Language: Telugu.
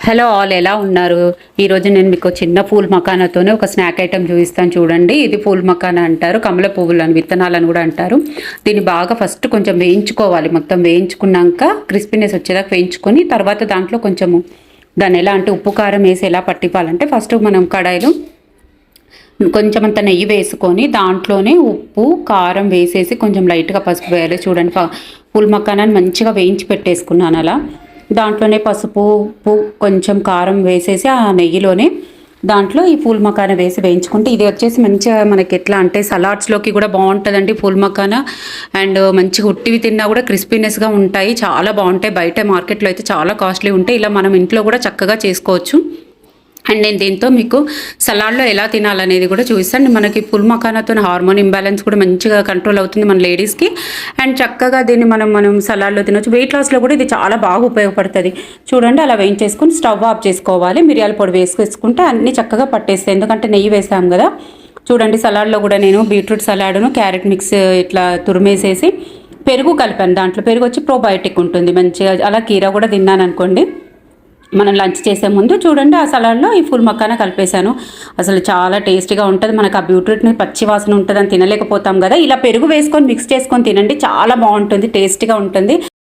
హలో ఆల్, ఎలా ఉన్నారు? ఈరోజు నేను మీకు చిన్న పూల్ మకానాతోనే ఒక స్నాక్ ఐటెం చూపిస్తాను చూడండి. ఇది పూల్ మకానా అంటారు, కమల పువ్వులు అని విత్తనాలను కూడా అంటారు. దీన్ని బాగా ఫస్ట్ కొంచెం వేయించుకోవాలి. మొత్తం వేయించుకున్నాక క్రిస్పీనెస్ వచ్చేదాకా వేయించుకొని తర్వాత దాంట్లో కొంచెము దాన్ని ఎలా అంటే ఉప్పు కారం వేసి ఎలా పట్టిపాలంటే ఫస్ట్ మనం కడాయిలో కొంచెం అంత నెయ్యి వేసుకొని దాంట్లోనే ఉప్పు కారం వేసేసి కొంచెం లైట్గా పసుపు వేయాలి. చూడండి, పూల్ మకానాన్ని మంచిగా వేయించి పెట్టేసుకున్నాను. అలా దాంట్లోనే పసుపు ఉప్పు కొంచెం కారం వేసేసి ఆ నెయ్యిలోనే దాంట్లో ఈ పూల్ మకానా వేసి వేయించుకుంటే ఇది వచ్చేసి మంచిగా మనకి ఎట్లా అంటే సలాడ్స్లోకి కూడా బాగుంటుందండి పూల్ మకానా. అండ్ మంచిగా ఉట్టివి తిన్నా కూడా క్రిస్పీనెస్గా ఉంటాయి, చాలా బాగుంటాయి. బయట మార్కెట్లో అయితే చాలా కాస్ట్లీ ఉంటాయి, ఇలా మనం ఇంట్లో కూడా చక్కగా చేసుకోవచ్చు. అండ్ నేను దీంతో మీకు సలాడ్లో ఎలా తినాలనేది కూడా చూపిస్తాను. మనకి పూల్ మకానాతో హార్మోన్ ఇంబ్యాలెన్స్ కూడా మంచిగా కంట్రోల్ అవుతుంది మన లేడీస్కి. అండ్ చక్కగా దీన్ని మనం సలాడ్లో తినొచ్చు. వెయిట్ లాస్లో కూడా ఇది చాలా బాగా ఉపయోగపడుతుంది. చూడండి, అలా వేయించేసుకుని స్టవ్ ఆఫ్ చేసుకోవాలి. మిరియాల పొడి వేసుకుంటే అన్నీ చక్కగా పట్టేస్తాయి, ఎందుకంటే నెయ్యి వేసాం కదా. చూడండి, సలాడ్లో కూడా నేను బీట్రూట్ సలాడ్ను క్యారెట్ మిక్స్ ఇట్లా తురిమేసేసి పెరుగు కలిపాను. దాంట్లో పెరుగు వచ్చి ప్రోబయోటిక్ ఉంటుంది మంచిగా. అలా కీరా కూడా తిన్నాను అనుకోండి. మనం లంచ్ చేసే ముందు చూడండి, ఆ సలాడ్లో ఈ పూల్ మకానా కలిపేశాను. అసలు చాలా టేస్టీగా ఉంటుంది. మనకు ఆ బీట్రూట్ని పచ్చి వాసన ఉంటుందని తినలేకపోతాం కదా, ఇలా పెరుగు వేసుకొని మిక్స్ చేసుకొని తినండి, చాలా బాగుంటుంది, టేస్టీగా ఉంటుంది.